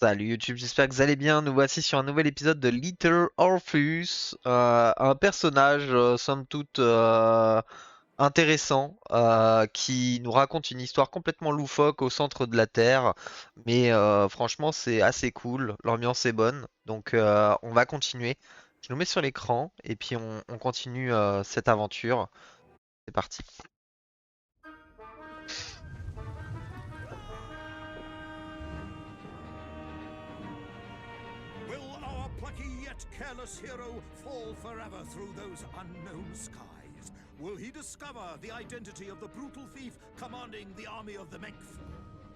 Salut YouTube, j'espère que vous allez bien. Nous voici sur un nouvel épisode de Little Orpheus, un personnage somme toute intéressant qui nous raconte une histoire complètement loufoque au centre de la Terre, mais franchement c'est assez cool, l'ambiance est bonne, donc on va continuer. Je nous mets sur l'écran et puis on continue cette aventure. C'est parti. Will our plucky yet careless hero fall forever through those unknown skies? Will he discover the identity of the brutal thief commanding the army of the Menk?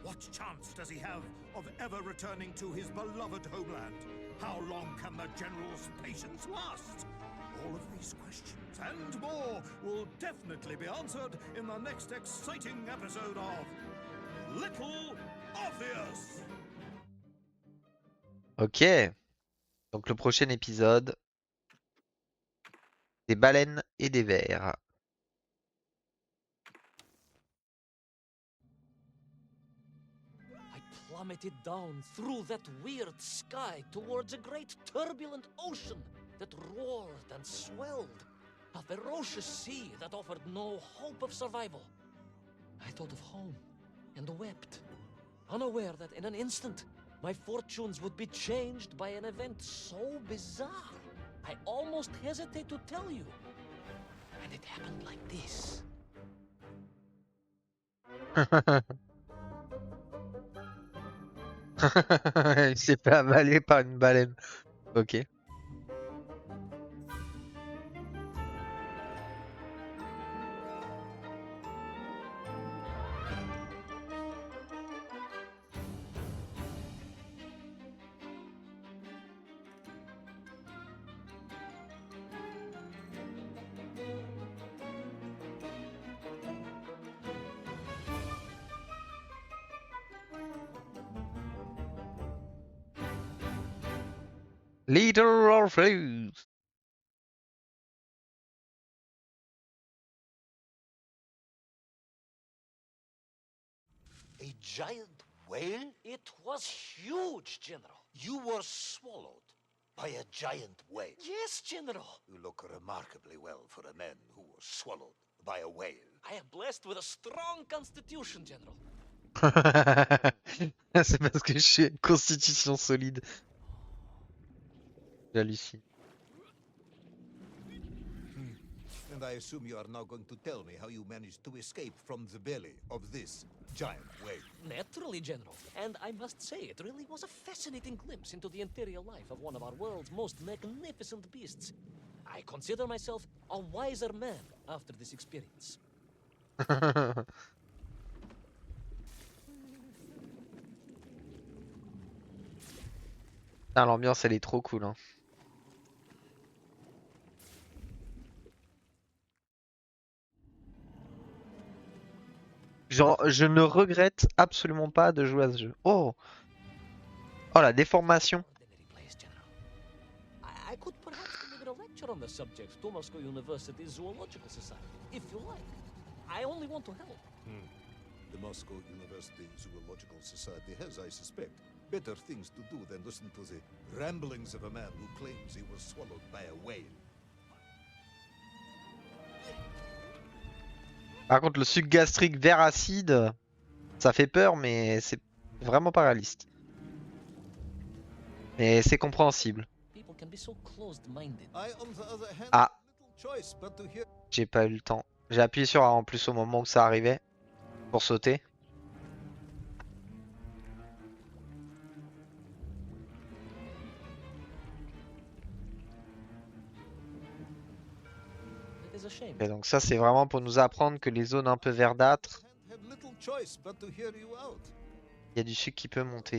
What chance does he have of ever returning to his beloved homeland? How long can the general's patience last? All of these questions and more will definitely be answered in the next exciting episode of Little Orpheus! Ok, donc le prochain épisode, des baleines et des vers. I plummeted down through that weird sky towards a great turbulent ocean that roared and swelled. A ferocious sea that offered no hope of survival. I thought of home and wept, unaware that in an instant my fortunes would be changed by an event so bizarre I almost hesitate to tell you. And it happened like this. Il s'est fait avaler par une baleine. Ok. Little Orpheus. A giant whale? It was huge, General. You were swallowed by a giant whale. Yes, General. You look remarkably well for a man who was swallowed by a whale. I am blessed with a strong constitution, General. C'est parce que je suis une constitution solide. J'hallucine. And I assume you are now going to tell me how you managed to escape from the belly of this giant whale. Naturally, General. And I must say, it really was a fascinating glimpse into the interior life of one of our world's most magnificent beasts. I consider myself a wiser man after this experience. Putain, l'ambiance elle est trop cool, hein. Genre, je ne regrette absolument pas de jouer à ce jeu. Oh! Oh, la déformation. Ordinary place, General. I could perhaps deliver a lecture on the subject to Moscow University Zoological Society, if you like. I only want to help. The Moscow University Zoological Society has, I suspect, better things to do than listen to the ramblings of a man who claims he was swallowed by a whale. Par contre, le suc gastrique vert acide, ça fait peur, mais c'est vraiment pas réaliste. Mais c'est compréhensible. People can be so closed-minded. I, on the other hand, Ah, had little choice but to hear. j'ai pas eu le temps. J'ai appuyé sur A en plus au moment où ça arrivait pour sauter. It is a shame. Et donc ça, c'est vraiment pour nous apprendre que les zones un peu verdâtres, Had little choice but to hear you out. il y a du sucre qui peut monter.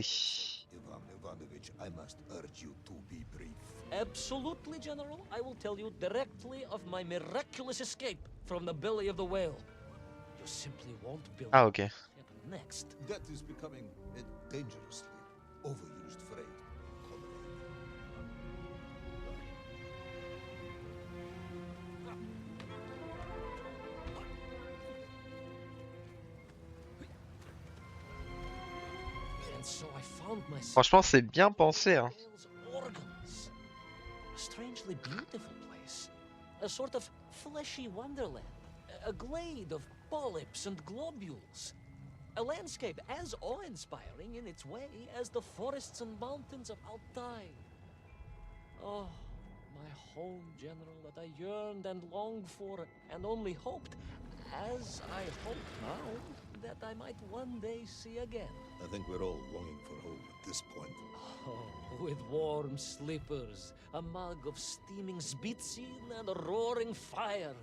Ivan Ivanovich, I must urge you to be brief. Absolutely, General. I will tell you directly of my miraculous escape from the belly of the whale. You simply won't believe Ah, ok. what happened next. That is becoming a dangerously overused phrase. And so I found myself Franchement, c'est bien pensé, hein. Wales organs. A strangely beautiful place. A sort of fleshy wonderland. A glade of polyps and globules. A landscape as awe-inspiring in its way as the forests and mountains of Altai. Oh, my home, General, that I yearned and longed for, and only hoped, as I hope now, that I might one day see again. I think we're all longing for home at this point. Oh, with warm slippers, a mug of steaming Spitzin, and a roaring fire.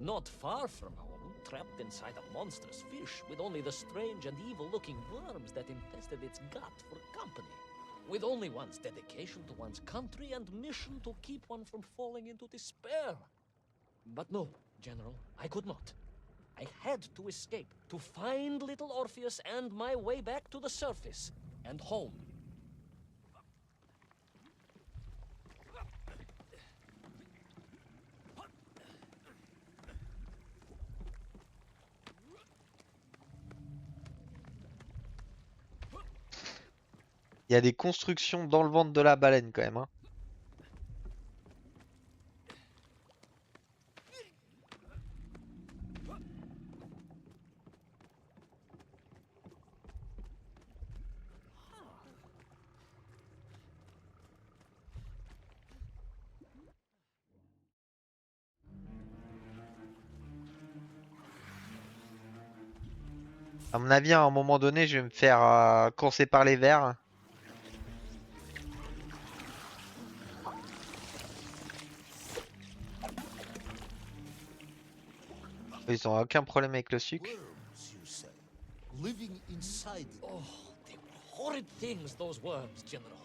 Not far from home, trapped inside a monstrous fish with only the strange and evil-looking worms that infested its gut for company. With only one's dedication to one's country and mission to keep one from falling into despair. But no, General, I could not. I had to escape, to find little Orpheus and my way back to the surface and home. Il y a des constructions dans le ventre de la baleine quand même, hein. À mon avis, à un moment donné, je vais me faire courser par les vers. Ils ont aucun problème avec le sucre. Worms, you say, living inside. Oh, they were horrid things, those worms, General.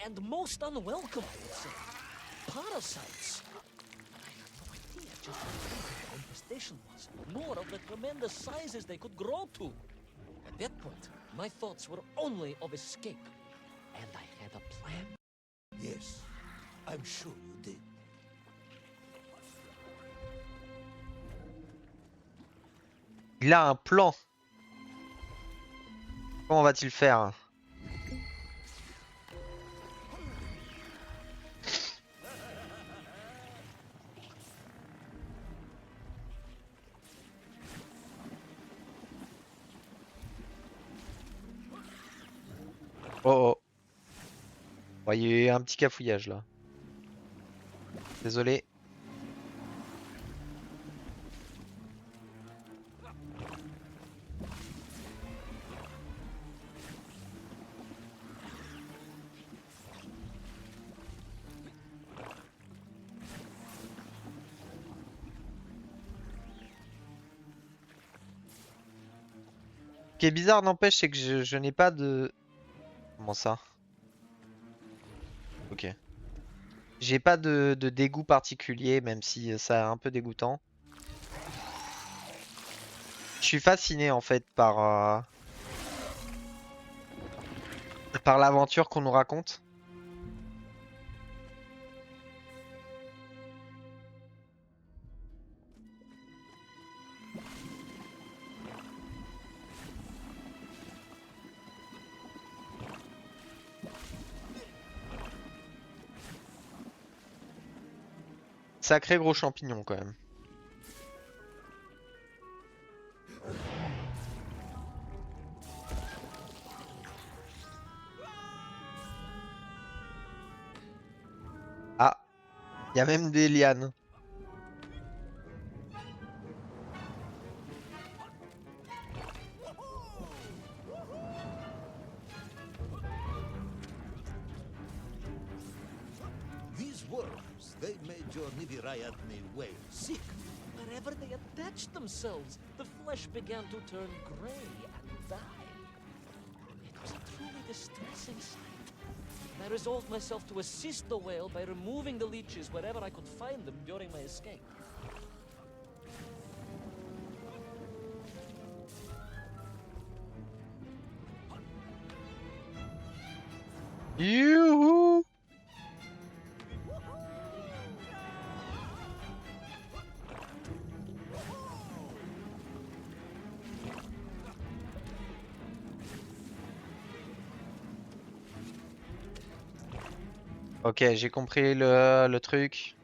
And most unwelcome, I would say. Parasites. I have no idea just how big the infestation was, nor of the tremendous sizes they could grow to. At that point, my thoughts were only of escape. And I had a plan. Yes, I'm sure you did. Il a un plan. Comment va-t-il faire? Oh oh. Ouais, il y a eu un petit cafouillage là. Désolé. Ce qui est bizarre, n'empêche, c'est que je n'ai pas de... Comment ça? Ok. J'ai pas de dégoût particulier, même si ça est un peu dégoûtant. Je suis fasciné en fait par l'aventure qu'on nous raconte. Sacré gros champignon quand même. Ah, il y a même des lianes. These worms, they made your Nivirayatni whale sick. Wherever they attached themselves, the flesh began to turn gray and die. It was a truly distressing sight. I resolved myself to assist the whale by removing the leeches wherever I could find them during my escape. Youhou! Ok, j'ai compris le truc.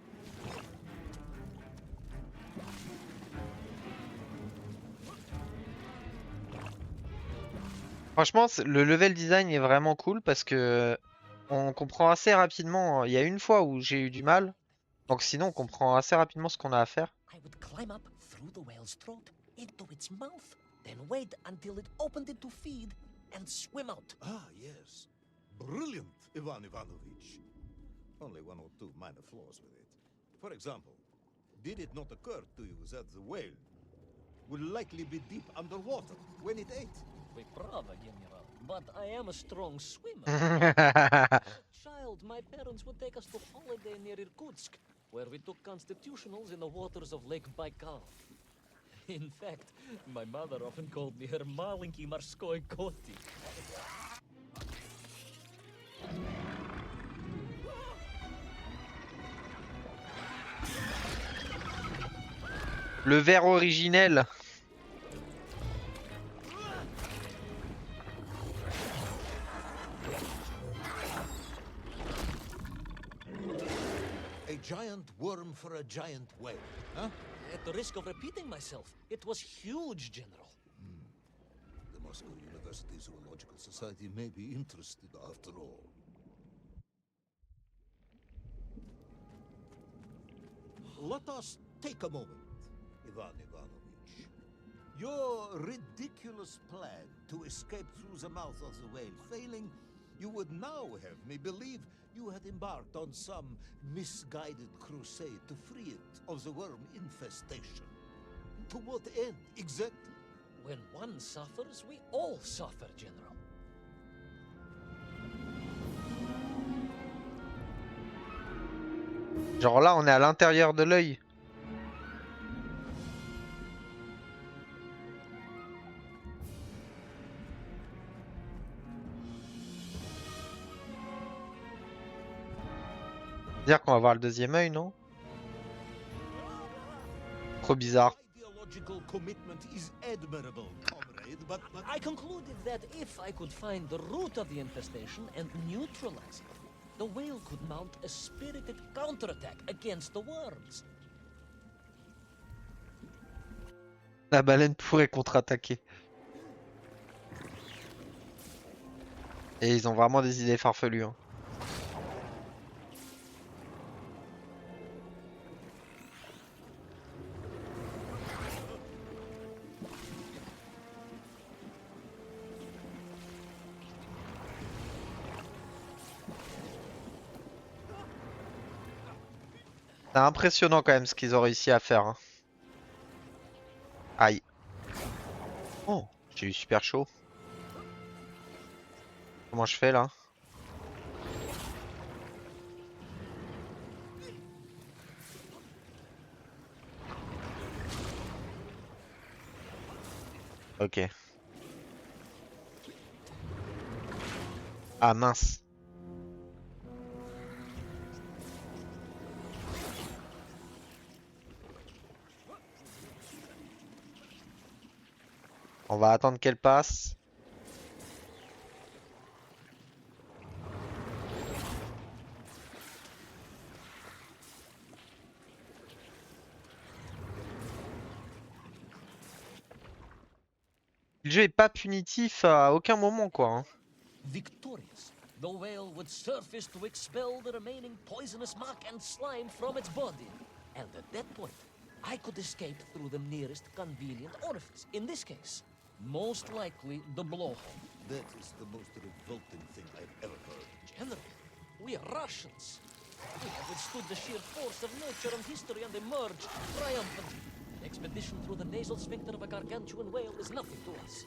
Franchement, le level design est vraiment cool parce que on comprend assez rapidement. Il y a une fois où j'ai eu du mal. Donc sinon, on comprend assez rapidement ce qu'on a à faire. I would climb up through the whale's throat into its mouth, then wait until it opened it to feed and swim out. Ah, yes. Brilliant, Ivan Ivanovich. Only one or two minor flaws with it. For example, did it not occur to you that the whale would likely be deep underwater when it ate? We prava, General, but I am a strong swimmer. As a child, my parents would take us to holiday near Irkutsk, where we took constitutionals in the waters of Lake Baikal. In fact, my mother often called me her malenький морской котик. Le verre originel. A giant worm for a giant whale, huh? At the risk of repeating myself, it was huge, General. The Moscow University Zoological Society may be interested after all. Let us take a moment, Ivan Ivanovich. Your ridiculous plan to escape through the mouth of the whale failing, you would now have me believe you had embarked on some misguided crusade to free it of the worm infestation. To what end, exactly? When one suffers, we all suffer, General. Genre là, on est à l'intérieur de l'œil. Dire qu'on va voir le deuxième œil, non? Trop bizarre. Ideological commitment is admirable, comrade, but I concluded that if I could find the root of the infestation and neutralize it, the whale could mount a spirited counterattack against the worms. La baleine pourrait contre-attaquer. Et ils ont vraiment des idées farfelues, hein. C'est impressionnant quand même ce qu'ils ont réussi à faire, hein. Aïe. Oh, j'ai eu super chaud. Comment je fais là? Ok. Ah mince. On va attendre qu'elle passe. Le jeu est pas punitif à aucun moment quoi, hein. Victorious, the whale would surface to expel the remaining poisonous muck and slime from its body. And at that point, I could escape through the nearest convenient orifice. In this case, most likely the blowhole. that is the most revolting thing I've ever heard. General, we are Russians. We have withstood the sheer force of nature and history and emerged triumphant. An expedition through the nasal sphincter of a gargantuan whale is nothing to us.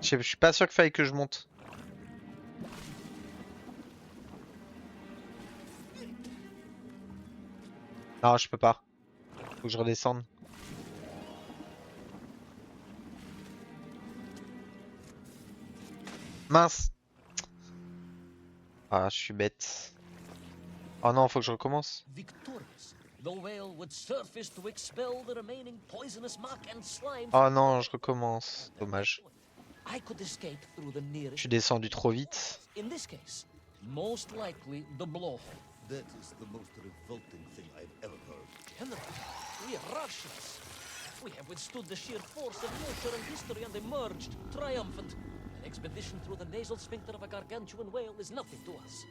Je suis pas sûr qu'il faille que je monte. Non, je peux pas. Faut que je redescende. Mince. Ah, je suis bête. Oh non, faut que je recommence. Victorious, the whale would surface to expel the remaining poisonous muck and slime Oh from the non, water. je recommence. There's no Dommage. point. I could escape through the Je suis nearest. descendu trop vite. In this case, most likely the blowhole. That is the most revolting thing I've ever heard. General, we are Russians. We have withstood the sheer force of nature and history and emerged triumphant. An expedition through the nasal sphincter of a gargantuan whale is nothing to us.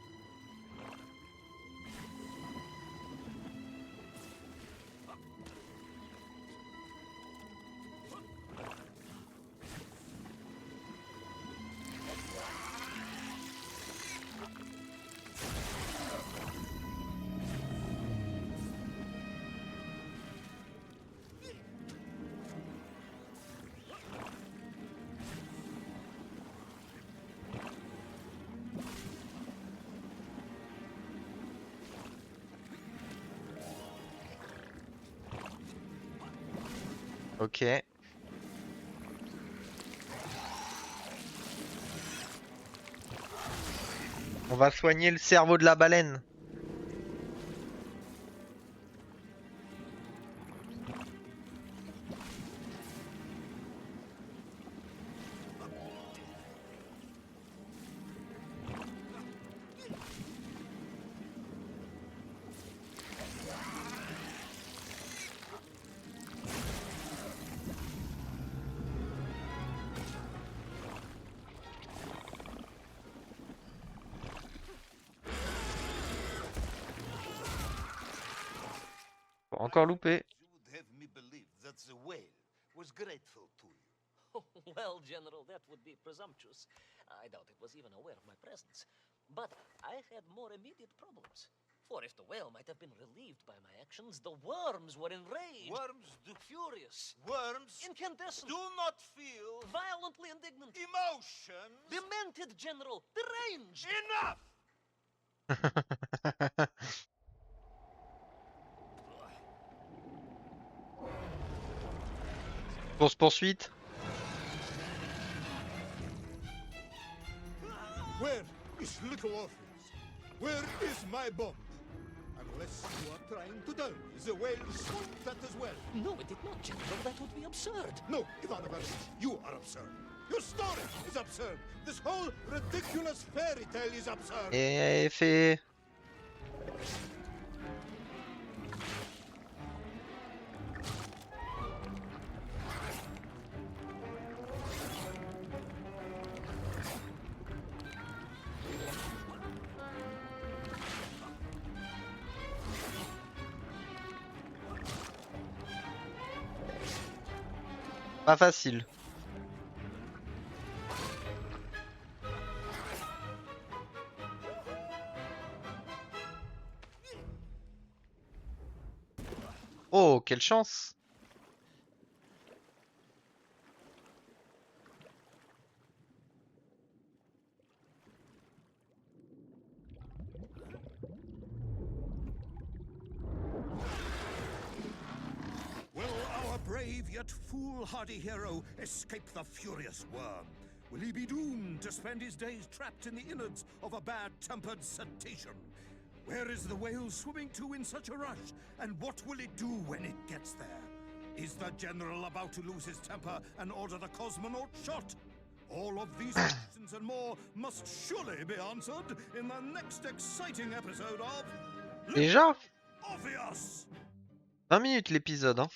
Ok. On va soigner le cerveau de la baleine. Encore loupé. You would have me believe that the whale was grateful to you. Well, General, that would be presumptuous. I doubt it was even aware of my presence. But I had more immediate problems. For if the whale might have been relieved by my actions, the worms were enraged, Worms do furious, worms incandescent, do not feel violently indignant, emotions. demented, General, deranged. Enough! Course poursuite. Where is little Orpheus? Where is my bomb? Unless you are trying to tell me the whale swooped that as well. No, it did not, General. That would be absurd. No, Ivan Ivanovich, you are absurd. Your story is absurd. This whole ridiculous fairy tale is absurd. Et fait. Pas facile. Oh, quelle chance! Will our brave yet foolhardy hero escape the furious worm? Will he be doomed to spend his days trapped in the innards of a bad-tempered cetacean? Where is the whale swimming to in such a rush? And what will it do when it gets there? Is the general about to lose his temper and order the cosmonaut shot? All of these questions and more must surely be answered in the next exciting episode of Déjà? Orpheus! 20 minutes l'épisode, hein.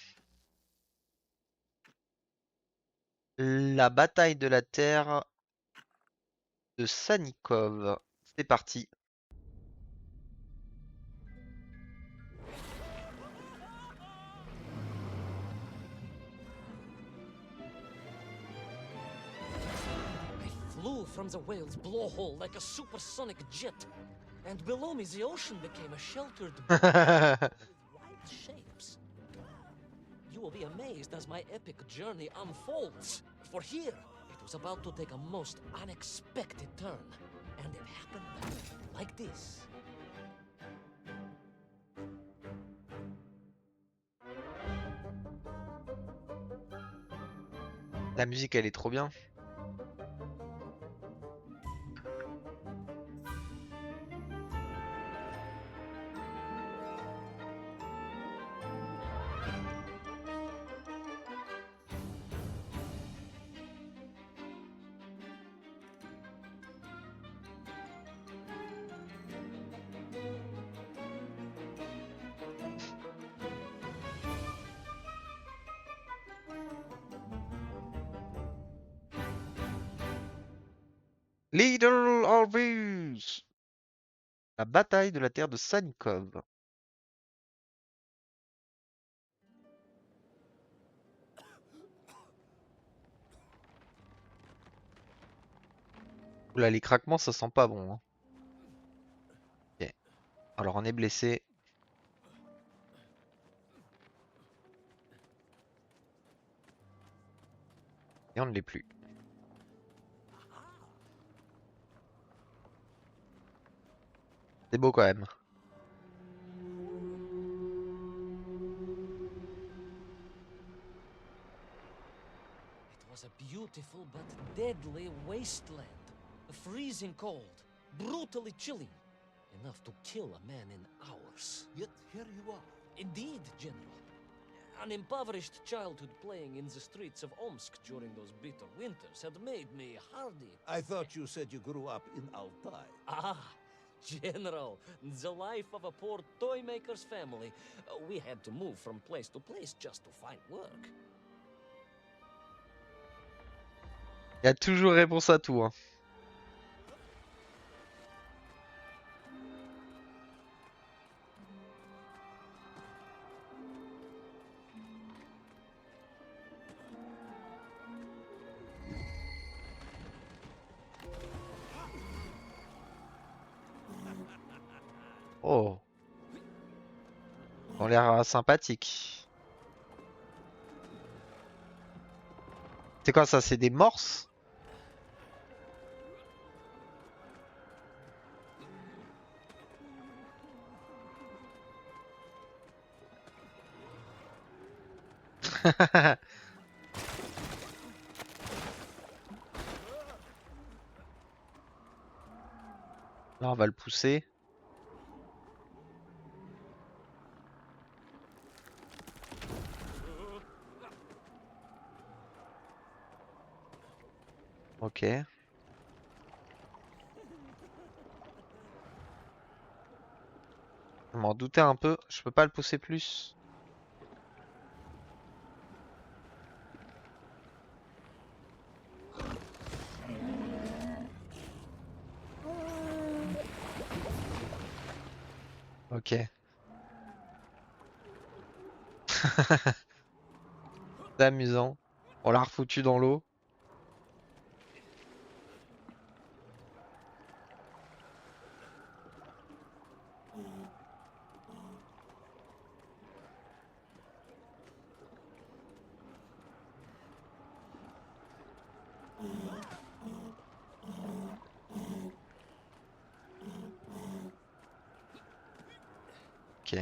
La bataille de la Terre de Sanikov. C'est parti. I flew from the whale's blowhole like a supersonic jet. And below me, the ocean became a sheltered with white shapes. You will be amazed as my epic journey unfolds. For here, it was about to take a most unexpected turn. And it happened like this. La musique, elle est trop bien. Little Orpheus. La bataille de la terre de Sanikov. Oula, les craquements, ça sent pas bon, hein. Ok. Alors on est blessé. Et on ne l'est plus. C'est beau quand même. It was a beautiful but deadly wasteland. Freezing cold, brutally chilling. Enough to kill a man in hours. Yet here you are. Indeed, General. An impoverished childhood playing in the streets of Omsk during those bitter winters had made me hardy. I thought you said you grew up in Altai. Ah, General, the life of a poor toy maker's family. We had to move from place to place just to find work. Il y a toujours réponse à tout, hein. Oh, on a l'air sympathique. C'est quoi ça? C'est des morses? Là, on va le pousser. Ok. Je m'en doutais un peu. Je peux pas le pousser plus. Ok. C'est amusant. On l'a refoutu dans l'eau. Ok.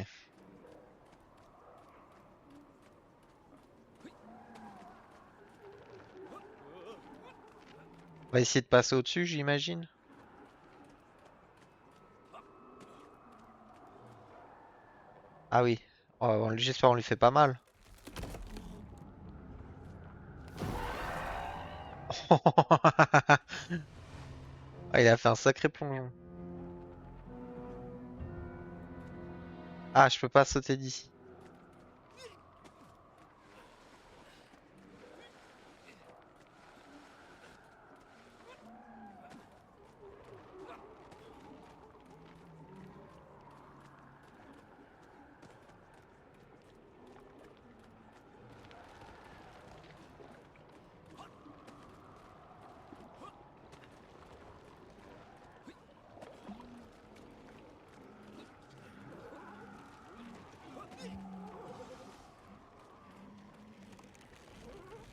On va essayer de passer au-dessus, j'imagine. Ah oui. Oh, j'espère on lui fait pas mal. Ah, il a fait un sacré plongeon. Ah, je peux pas sauter d'ici.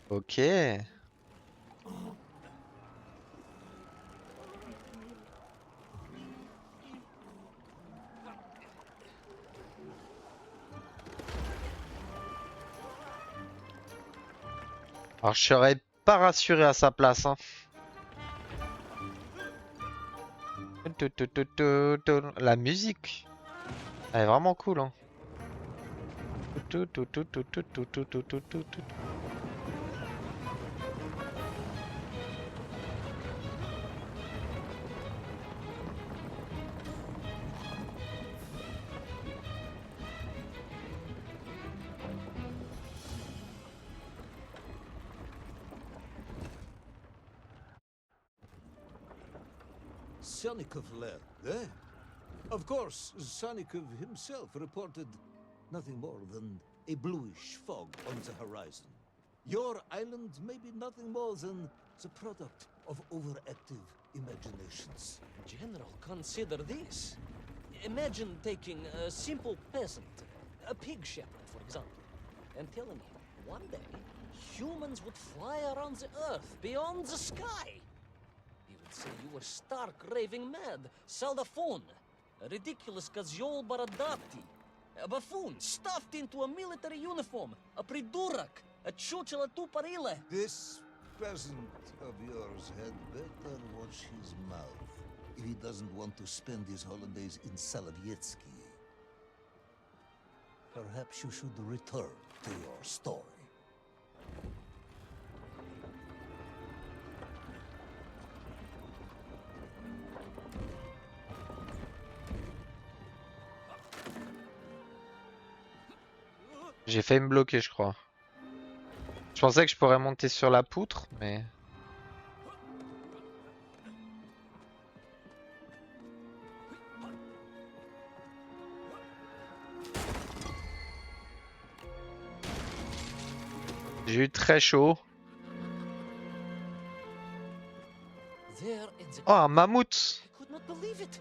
Ok. Alors je serais pas rassuré à sa place, hein. La musique, elle est vraiment cool, hein. Sanikov led, eh? Of course, Sanikov himself reported nothing more than a bluish fog on the horizon. Your island may be nothing more than the product of overactive imaginations. General, consider this. Imagine taking a simple peasant, a pig shepherd, for example, and telling him one day humans would fly around the earth beyond the sky. He would say you were stark raving mad, Saldafon, a ridiculous Kazyol Baradati, a buffoon stuffed into a military uniform, a pridurak, a chuchela tuparile. This peasant of yours had better watch his mouth if he doesn't want to spend his holidays in Solovyetsky. Perhaps you should return to your story. J'ai failli me bloquer, je crois. Je pensais que je pourrais monter sur la poutre, mais... J'ai eu très chaud. There in the Oh, un mammouth! I could not believe it.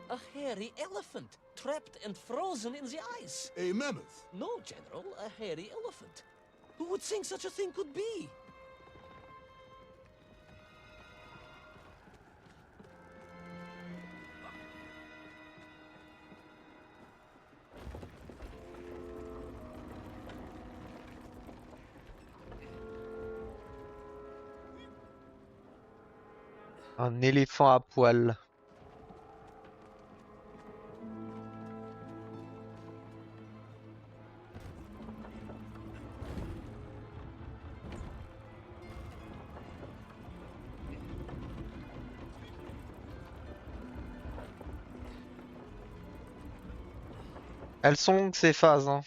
A hairy elephant, trapped and frozen in the ice. A mammoth? No, General, a hairy elephant. Who would think such a thing could be? Un éléphant à poil. Elles sont longues ces phases, hein.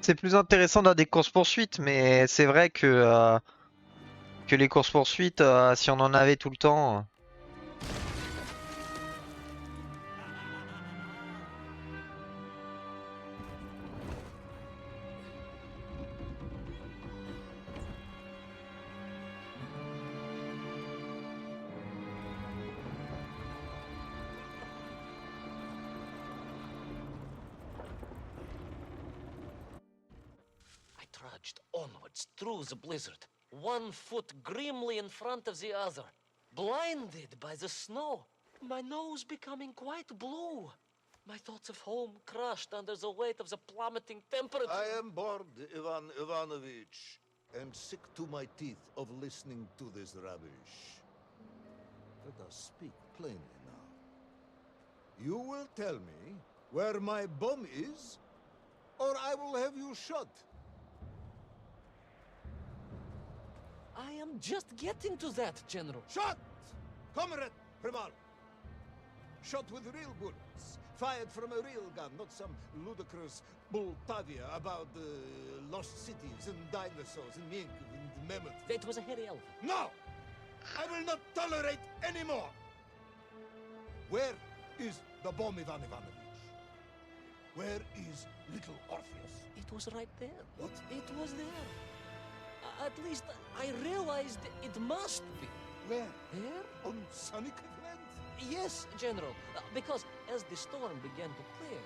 C'est plus intéressant dans des courses-poursuites, mais c'est vrai que les courses-poursuites, si on en avait tout le temps... I trudged onwards through the blizzard, one foot grimly in front of the other, blinded by the snow, my nose becoming quite blue. My thoughts of home crushed under the weight of the plummeting temperature. I am bored, Ivan Ivanovich, and sick to my teeth of listening to this rubbish. Let us speak plainly now. You will tell me where my bomb is, or I will have you shot. I am just getting to that, General. Shot! Comrade Primal! Shot with real bullets, fired from a real gun, not some ludicrous Bultavia about lost cities and dinosaurs and mink and mammoth. It was a hairy elephant. No! I will not tolerate any more! Where is the bomb, Ivan Ivanovich? Where is little Orpheus? It was right there. What? It was there. At least I realized it must be. Where? There? On Sanikov land? Yes, General. Because as the storm began to clear,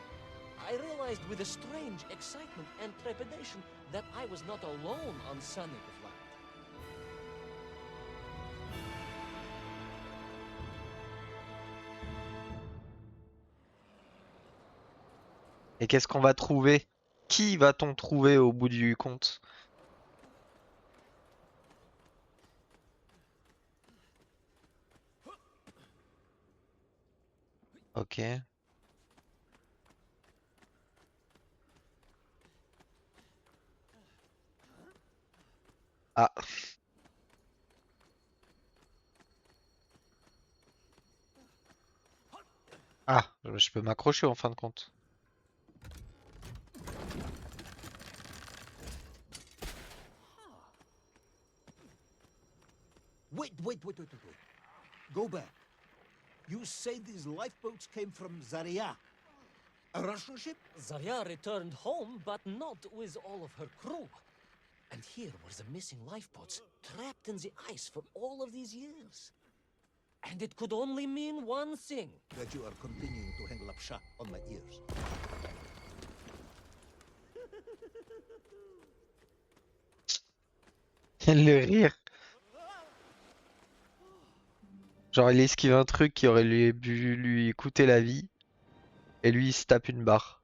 I realized with a strange excitement and trepidation that I was not alone on Sanikov land. Et qu'est-ce qu'on va trouver? Qui va-t-on trouver au bout du compte? Ok. Ah, ah, je peux m'accrocher en fin de compte. Wait. Go back. You say these lifeboats came from Zaria? A Russian ship? Zarya returned home, but not with all of her crew. And here were the missing lifeboats, trapped in the ice for all of these years. And it could only mean one thing. That you are continuing to hang lapsha on my ears. Le rire. Genre il esquive un truc qui aurait lui coûter la vie. Et lui il se tape une barre.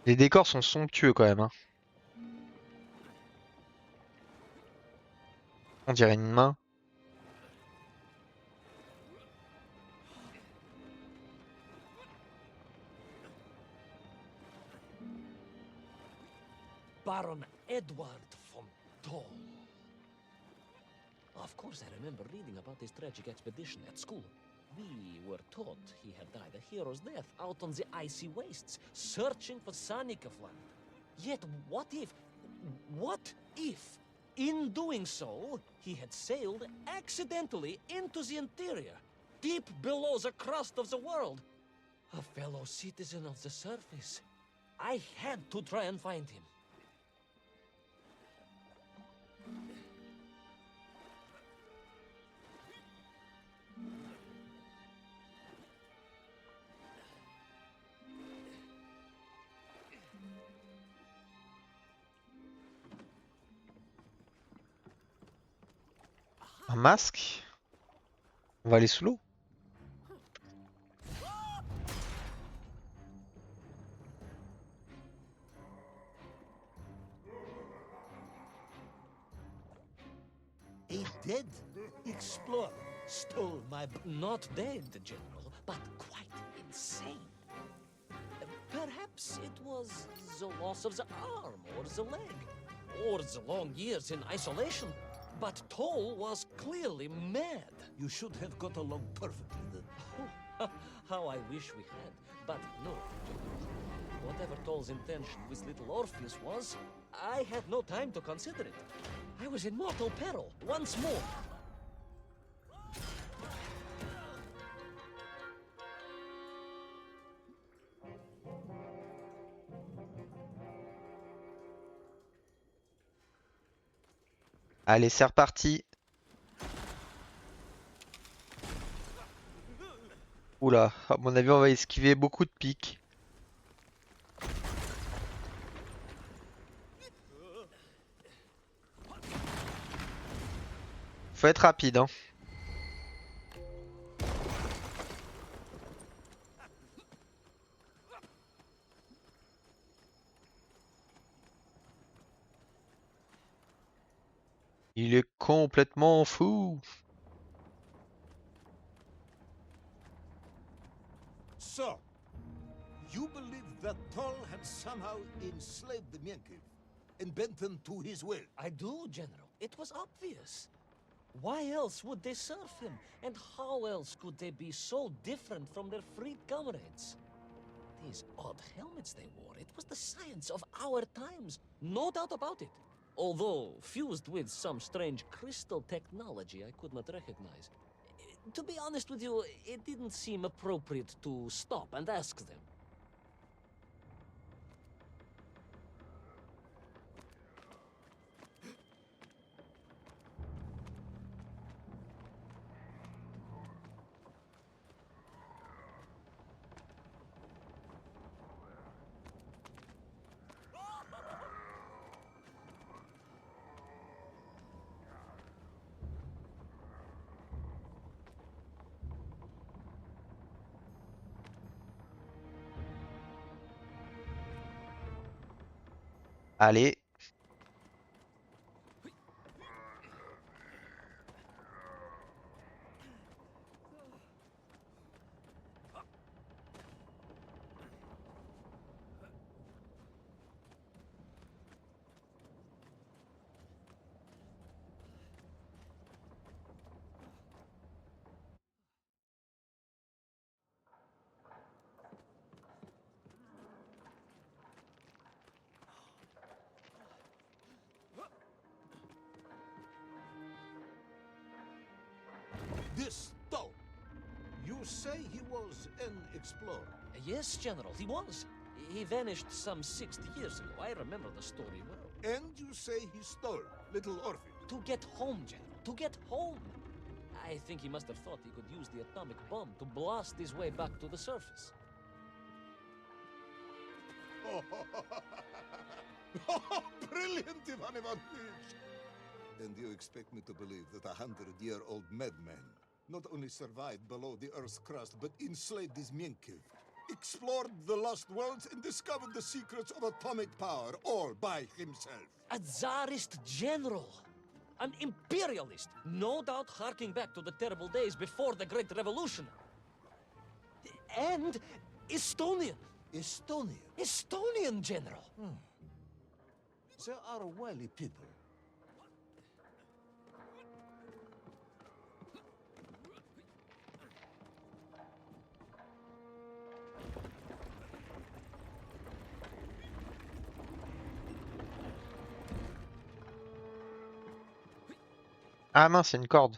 Les décors sont somptueux quand même, hein. On dirait une main. Baron Edward von Toll. Of course, I remember reading about this tragic expedition at school. We were taught he had died a hero's death out on the icy wastes, searching for Sanikafland. Yet what if, in doing so, he had sailed accidentally into the interior, deep below the crust of the world? A fellow citizen of the surface. I had to try and find him. Un masque? On va aller sous l'eau? A dead explorer stole my... Not dead, General, but quite insane. Perhaps it was the loss of the arm or the leg, or the long years in isolation. But Toll was clearly mad. You should have got along perfectly then. Oh, how I wish we had. But no, General. Whatever Toll's intention with little Orpheus was, I had no time to consider it. I was in mortal peril once more. Allez, c'est reparti. Oula, à mon avis, on va esquiver beaucoup de pics. Faut être rapide, hein. Il est complètement fou. So, you believe that Toll had somehow enslaved the Mienkiv and bent them to his will? I do, General. It was obvious. Why else would they serve him? And how else could they be so different from their freed comrades? These odd helmets they wore, it was the science of our times, no doubt about it. Although fused with some strange crystal technology I could not recognize. To be honest with you, it didn't seem appropriate to stop and ask them. Allez. say he was an explorer? Yes, General, he was. He vanished some 60 years ago. I remember the story well. And you say he stole little Orpheus? To get home, General, to get home. I think he must have thought he could use the atomic bomb to blast his way back to the surface. Brilliant, Ivan Ivanovich! And you expect me to believe that a 100-year-old madman not only survived below the Earth's crust, but enslaved his Mienkiv, explored the lost worlds, and discovered the secrets of atomic power, all by himself? A Tsarist general. An imperialist. No doubt harking back to the terrible days before the Great Revolution. And Estonian. Estonia. Estonian, General. They are wily people. Ah mince, c'est une corde.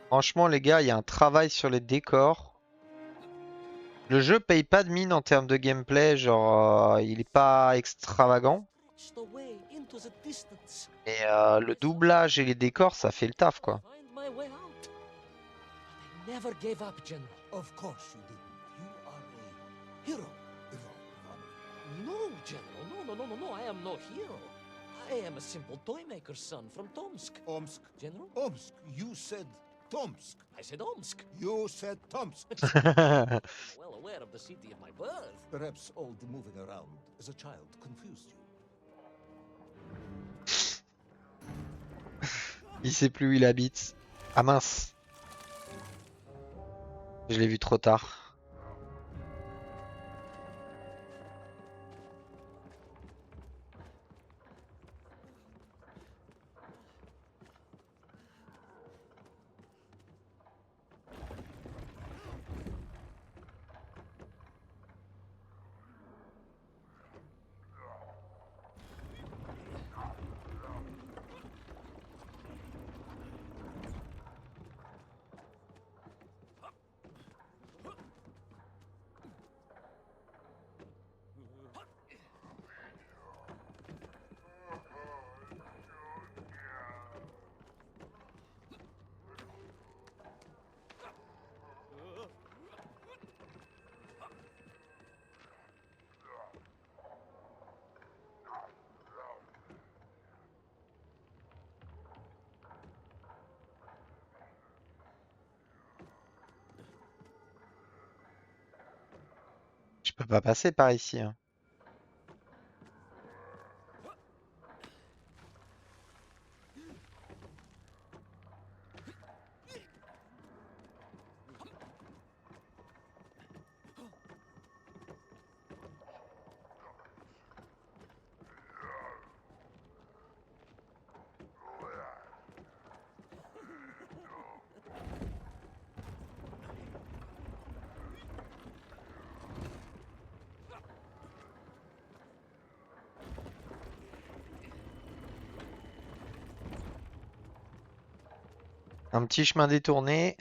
Franchement les gars, il y a un travail sur les décors. Le jeu paye pas de mine en termes de gameplay, genre il est pas extravagant. Reached away into the distance. Mais le doublage et les décors, ça fait le taf quoi. Find my way out. I never gave up, General. Of course you didn't. You are a hero, Ivan. No, General. No. I am no hero. I am a simple toy maker's son from Tomsk. Omsk. General? Omsk. You said Tomsk. I said Omsk. You said Tomsk. Well aware of the city of my birth. Perhaps all the moving around as a child confused you. Il sait plus où il habite. Ah mince. Je l'ai vu trop tard. Je peux pas passer par ici, hein. Un petit chemin détourné.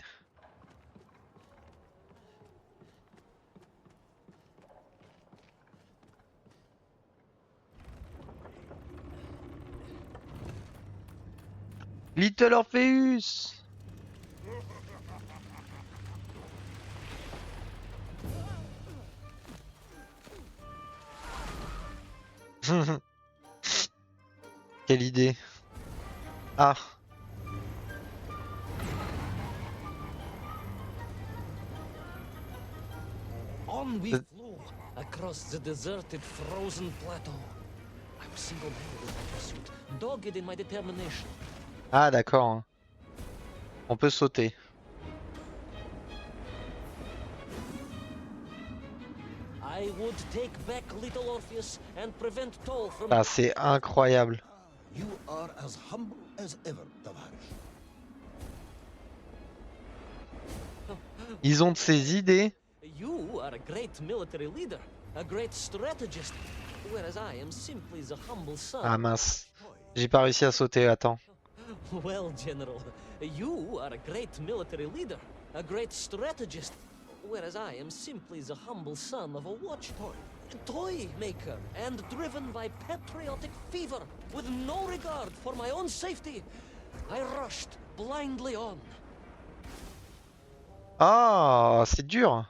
Little Orpheus! Quelle idée. Ah. On we flew across the deserted, frozen plateau. I was single-handed in my pursuit, dogged in my determination. Ah d'accord, hein. On peut sauter. I would take back little Orpheus and prevent Toll from... Ah, c'est incroyable. You are as humble as ever, Tavarish. Ils ont de ces idées. You are a great military leader, a great strategist, whereas I am simply the humble Ah son. mince. J'ai pas réussi à sauter, attends. Well, General, you are a great military leader, a great strategist, whereas I am simply the humble son of a watch toy maker, and driven by patriotic fever, with no regard for my own safety. I rushed blindly on. Ah, c'est dur.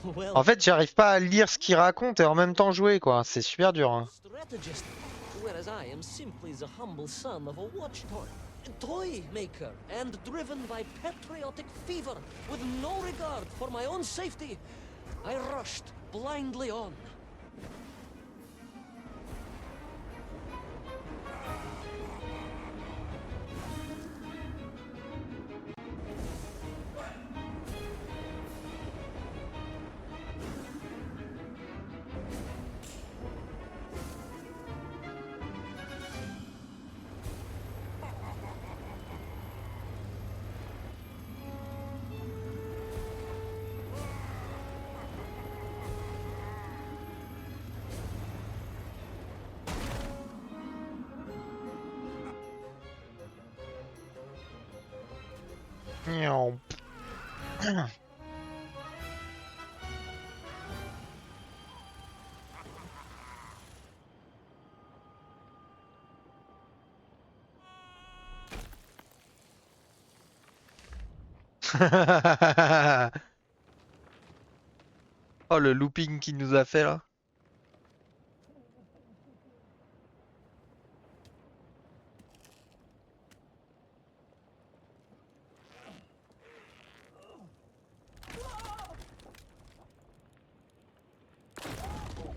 En Well, fait, j'arrive pas à lire ce qu'il raconte et en même temps jouer, quoi. C'est super dur, hein. strategist, whereas I am simply the humble son of a watch toy maker, and driven by patriotic fever, with no regard for my own safety. I rushed blindly on. Miaou. Oh, le looping qu'il nous a fait là.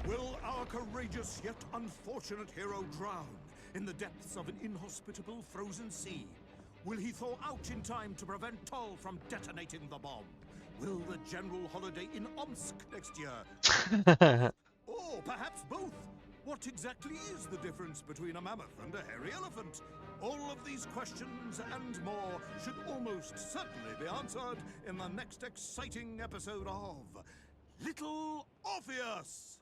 Will our courageous yet unfortunate hero drown in the depths of an inhospitable frozen sea? Will he thaw out in time to prevent Tull from detonating the bomb? Will the general holiday in Omsk next year? Or perhaps both? What exactly is the difference between a mammoth and a hairy elephant? All of these questions and more should almost certainly be answered in the next exciting episode of Little Orpheus!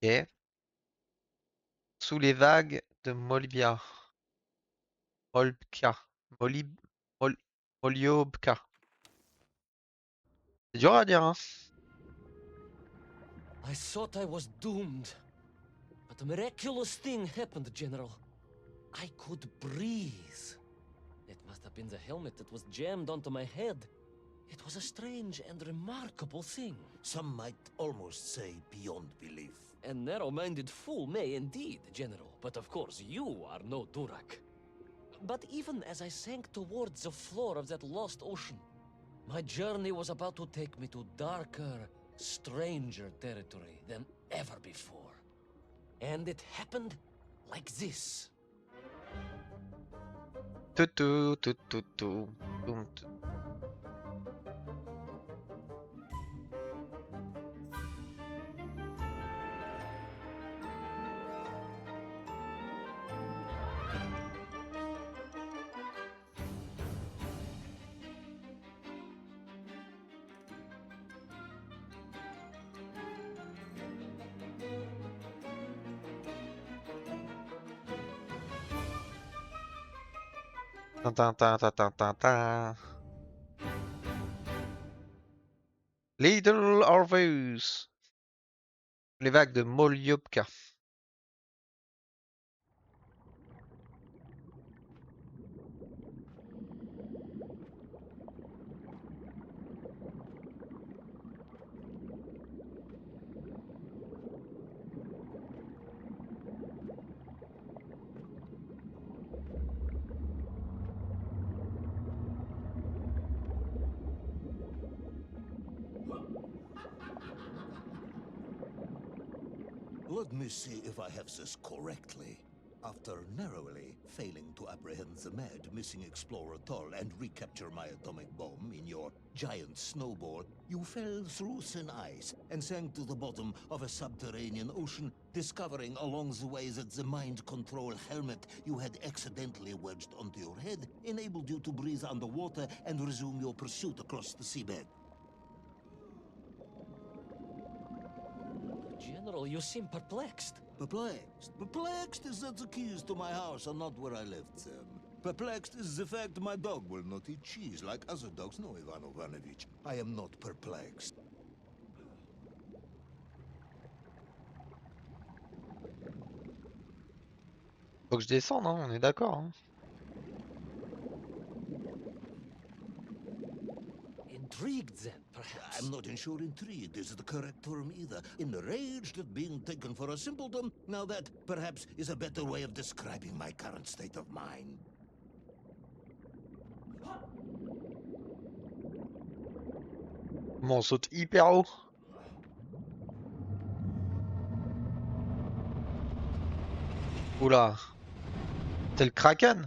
Ok. Sous les vagues de Molbia. Molbka. Molib... Mol... Moliobka. C'est dur à dire, hein. I thought I was doomed. But a miraculous thing happened, General. I could breathe. It must have been the helmet that was jammed onto my head. It was a strange and remarkable thing. Some might almost say beyond belief. A narrow-minded fool may indeed, General. But of course, you are no Durak. But even as I sank towards the floor of that lost ocean, my journey was about to take me to darker, stranger territory than ever before. And it happened like this. Toutou, toutou, toutou, toutou. Tin, tin, tin, tin, tin, tin, tin. Little Orpheus. Les vagues de Moliopka. Let me see if I have this correctly. After narrowly failing to apprehend the mad missing explorer Toll and recapture my atomic bomb in your giant snowball, you fell through thin ice and sank to the bottom of a subterranean ocean, discovering along the way that the mind control helmet you had accidentally wedged onto your head enabled you to breathe underwater and resume your pursuit across the seabed. General, you seem perplexed. Perplexed? Perplexed is that the keys to my house are not where I left them. Perplexed is the fact my dog will not eat cheese like other dogs. No, Ivan Ivanovich, I am not perplexed. Faut que je descende, hein, on est d'accord. Hein. Intrigued then, perhaps? I'm not sure intrigued is the correct term either. Enraged at being taken for a simpleton, now that perhaps is a better way of describing my current state of mind. Bon, on saute hyper haut. Oula. C'est le Kraken?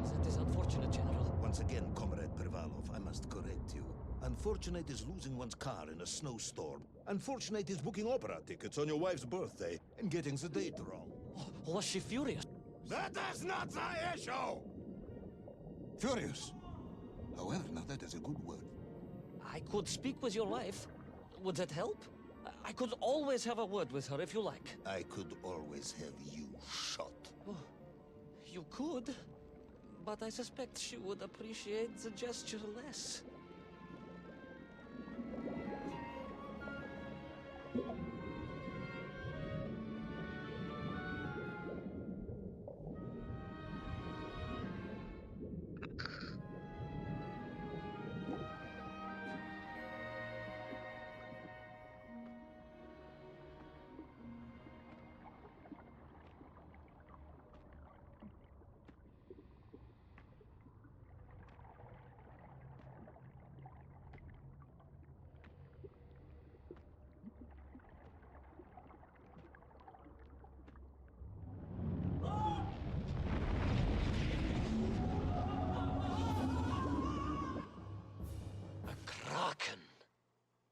That is unfortunate, General. Once again, Comrade Pervalov, I must correct you. Unfortunate is losing one's car in a snowstorm. Unfortunate is booking opera tickets on your wife's birthday and getting the date wrong. Oh, was she furious? That is not the issue! Furious. However, now that is a good word. I could speak with your wife. Would that help? I could always have a word with her if you like. I could always have you shot. Oh, you could, but I suspect she would appreciate the gesture less.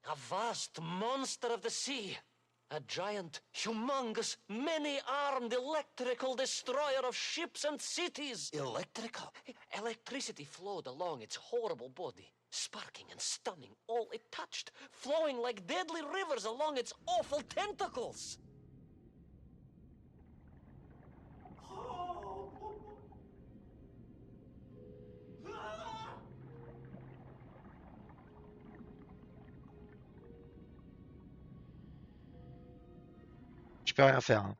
A vast monster of the sea. A giant, humongous, many-armed electrical destroyer of ships and cities. Electrical? Electricity flowed along its horrible body, sparking and stunning all it touched, flowing like deadly rivers along its awful tentacles. Je peux rien faire. Hein.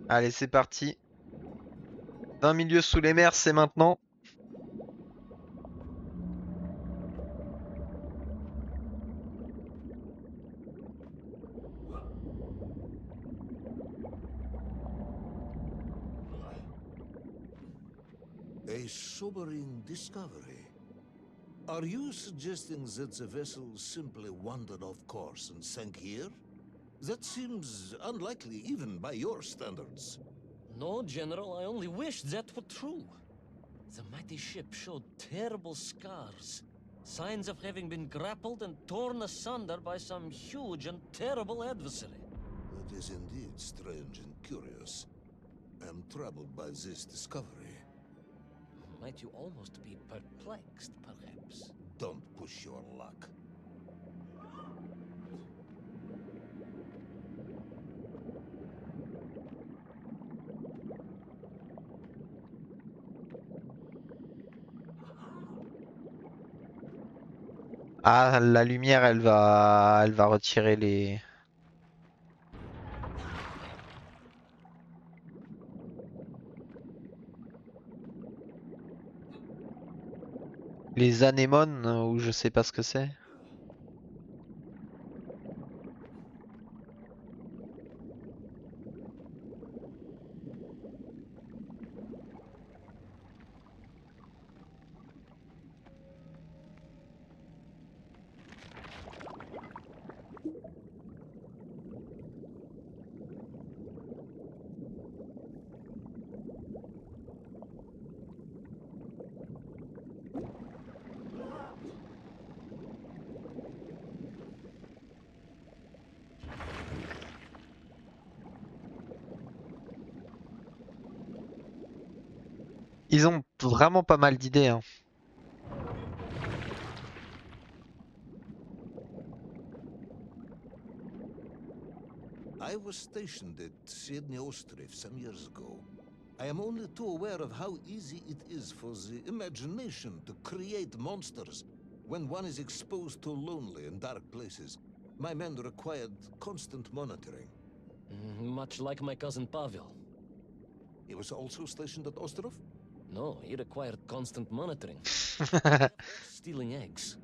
Allez, c'est parti. D'un milieu sous les mers, c'est maintenant. A sobering discovery. Are you suggesting that the vessel simply wandered off course and sank here? That seems unlikely even by your standards. No, General, I only wish that were true. The mighty ship showed terrible scars, signs of having been grappled and torn asunder by some huge and terrible adversary. That is indeed strange and curious. I am troubled by this discovery. Might you almost be perplexed, perhaps? Don't push your luck. Ah, la lumière, elle va retirer les anémones ou je sais pas ce que c'est. Ils ont vraiment pas mal d'idées, hein. I was stationed at Sydney Ostrif some years ago. I am only too aware of how easy it is for the imagination to create monsters when one is exposed to lonely and dark places. My men required constant monitoring. Much like my cousin Pavel. He was also stationed at Ostrov? No, he required constant monitoring. Stealing eggs.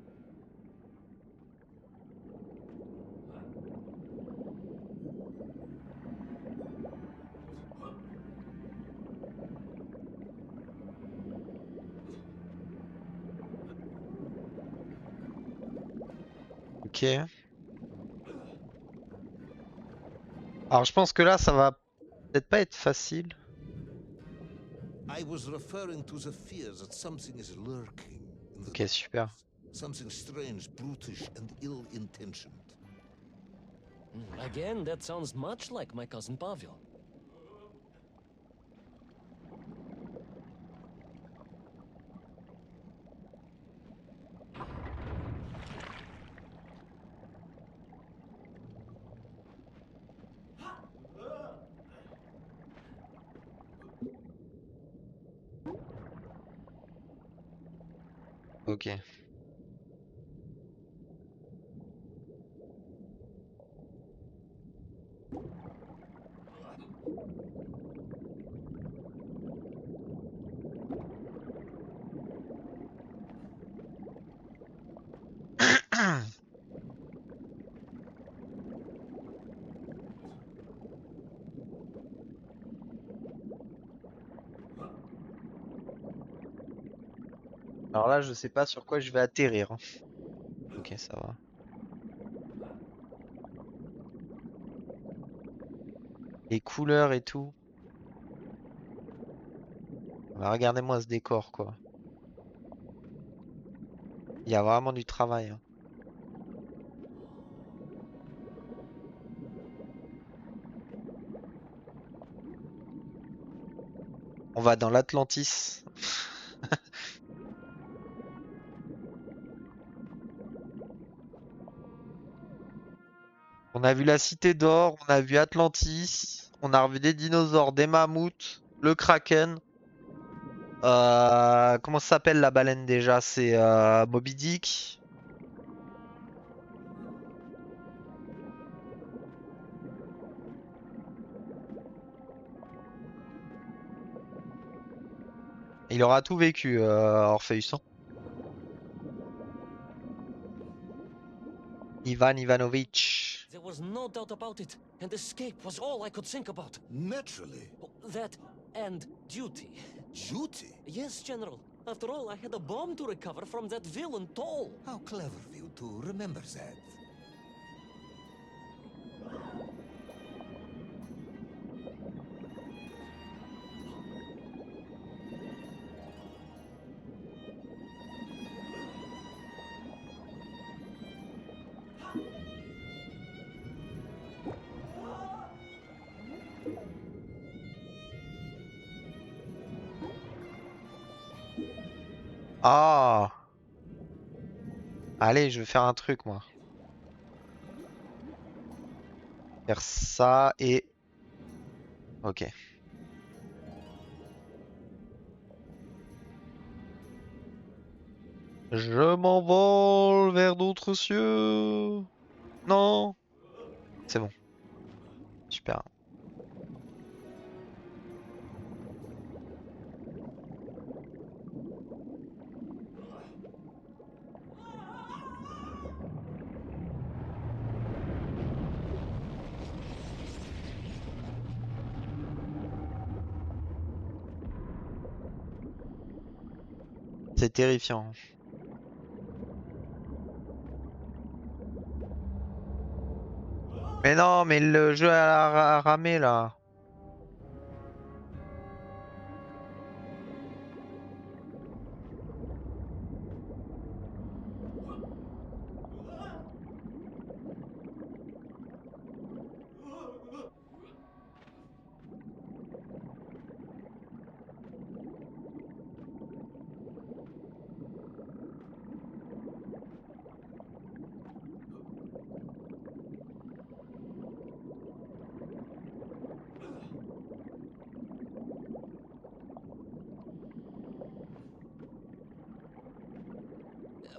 Ok. Alors je pense que là, ça va peut-être pas être facile. I was referring to the fear that something is lurking in the Ok, super. something strange, brutish, and ill-intentioned. Again, that sounds much like my cousin Pavel. Ok. Alors là, je sais pas sur quoi je vais atterrir, hein. Ok, ça va. Les couleurs et tout. Bah, regardez-moi ce décor, quoi. Il y a vraiment du travail, hein. On va dans l'Atlantis. On a vu la Cité d'Or, on a vu Atlantis, on a revu des dinosaures, des mammouths, le Kraken. Comment ça s'appelle la baleine déjà? C'est Moby Dick. Il aura tout vécu, Orpheus, hein. Ivan Ivanovitch. There was no doubt about it, and escape was all I could think about. Naturally. That and duty. Duty? Yes, General. After all, I had a bomb to recover from that villain Toll. How clever of you to remember that. Ah! Allez, je vais faire un truc, moi. Faire ça et... Ok. Je m'envole vers d'autres cieux. Non. C'est bon. Super. C'est terrifiant. Mais non, mais le jeu a ramé là.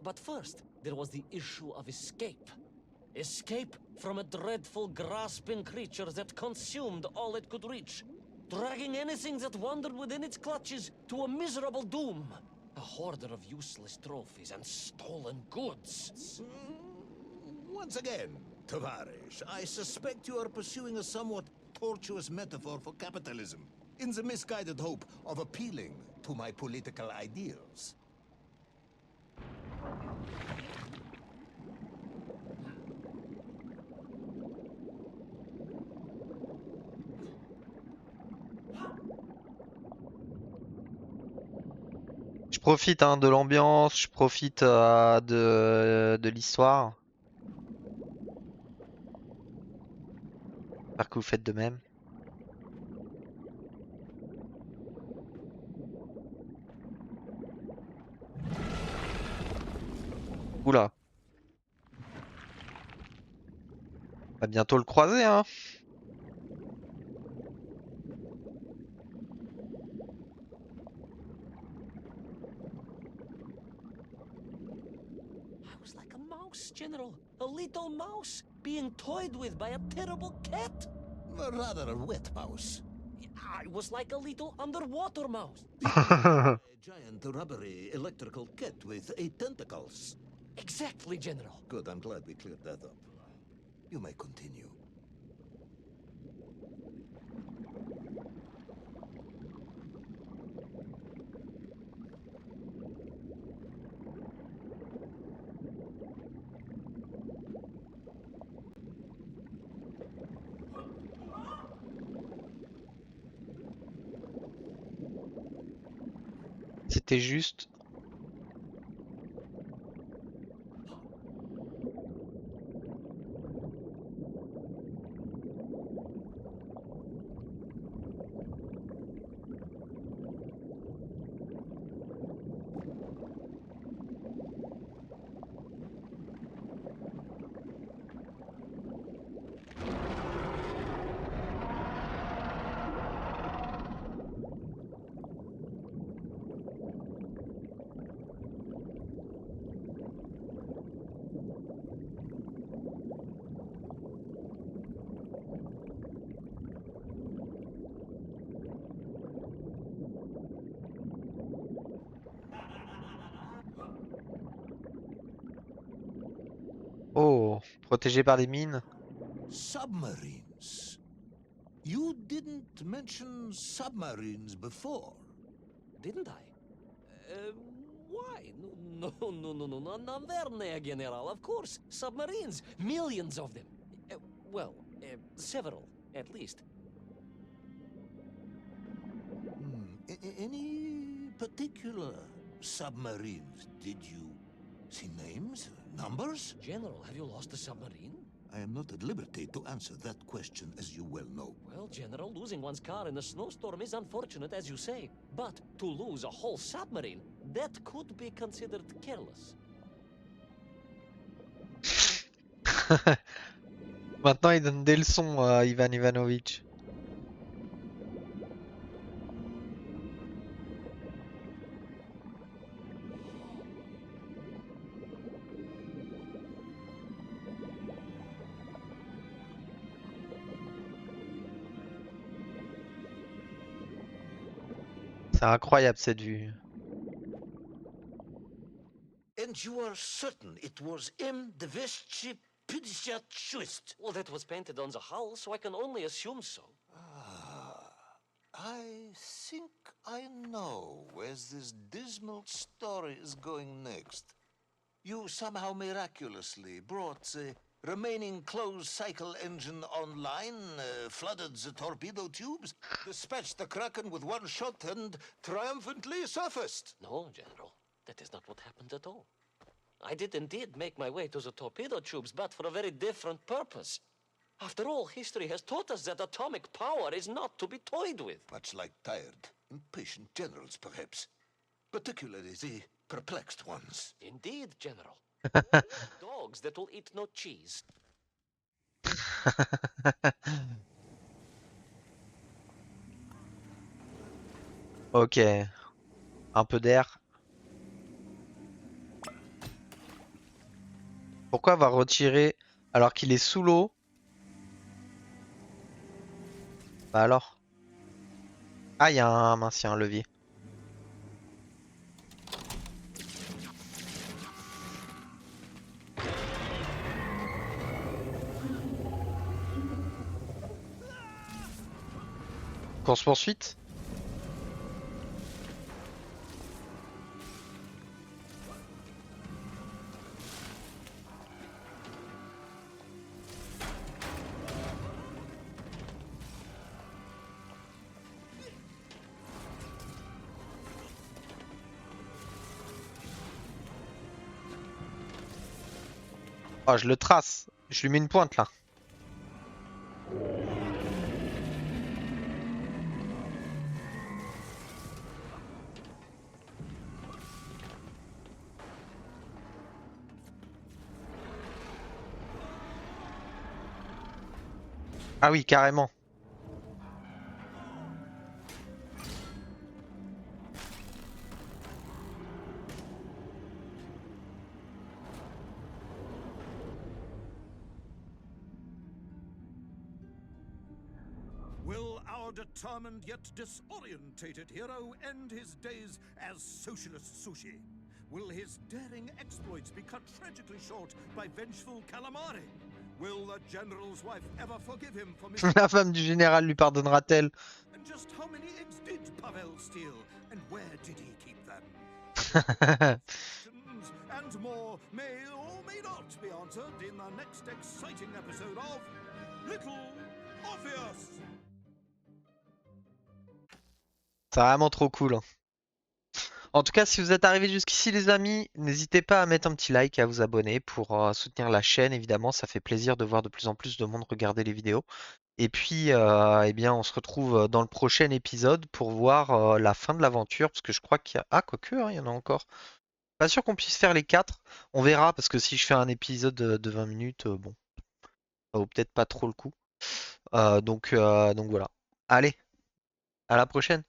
But first, there was the issue of escape. Escape from a dreadful, grasping creature that consumed all it could reach, dragging anything that wandered within its clutches to a miserable doom. A hoarder of useless trophies and stolen goods. Once again, Tavarish, I suspect you are pursuing a somewhat tortuous metaphor for capitalism, in the misguided hope of appealing to my political ideals. Je profite hein, de l'ambiance, je profite de l'histoire. J'espère que vous faites de même. Oula. On va bientôt le croiser, hein. I was like a mouse, General. A little mouse being toyed with by a terrible cat. A rather wet mouse. I was like a little underwater mouse. A giant rubbery electrical cat with 8 tentacles. Exactly, General. Good, I'm glad we cleared that up. You may continue. C'était juste. Oh, protégé par des mines. Submarines. You didn't mention submarines before. Didn't I? Why? No, Naverne, General, of course. Submarines. Millions of them. Well, several, at least. Any particular submarines? Did you see names? Numbers? General, have you lost a submarine? I am not at liberty to answer that question, as you well know. Well, General, losing one's car in a snowstorm is unfortunate, as you say. But to lose a whole submarine, that could be considered careless. Maintenant, il donne des leçons à Ivan Ivanovitch. C'est incroyable cette vue. And you are certain it was M. de Veschi Pidishatschwist? Well, that was painted on the hull, so I can only assume so. I think I know where this dismal story is going next. You somehow miraculously brought the remaining closed cycle engine online, flooded the torpedo tubes, dispatched the Kraken with one shot, and triumphantly surfaced. No, General, that is not what happened at all. I did indeed make my way to the torpedo tubes, but for a very different purpose. After all, history has taught us that atomic power is not to be toyed with. Much like tired, impatient generals, perhaps. Particularly the perplexed ones. Indeed, General. Dogs that will eat no cheese. Ok, un peu d'air. Pourquoi avoir retiré alors qu'il est sous l'eau? Bah alors. Ah, il y a un, mince, il y a un levier. Course-poursuite? Oh, je le trace. Je lui mets une pointe là. Ah oui, carrément. Will our determined yet disorientated hero end his days as socialist sushi? Will his daring exploits be cut tragically short by vengeful calamari? Will the general's wife ever forgive him for missing? La femme du général lui pardonnera-t-elle? And just how many eggs did Pavel steal? And where did he keep them? Questions and more may or may not be answered in the next exciting episode of Little Orpheus! C'est vraiment trop cool, hein. En tout cas, si vous êtes arrivés jusqu'ici, les amis, n'hésitez pas à mettre un petit like et à vous abonner pour soutenir la chaîne. Évidemment, ça fait plaisir de voir de plus en plus de monde regarder les vidéos. Et puis, eh bien, on se retrouve dans le prochain épisode pour voir la fin de l'aventure, parce que je crois qu'il y a... Ah, quoique, hein, il y en a encore. Pas sûr qu'on puisse faire les 4. On verra, parce que si je fais un épisode de 20 minutes, bon, ça vaut peut-être pas trop le coup. Donc voilà. Allez, à la prochaine.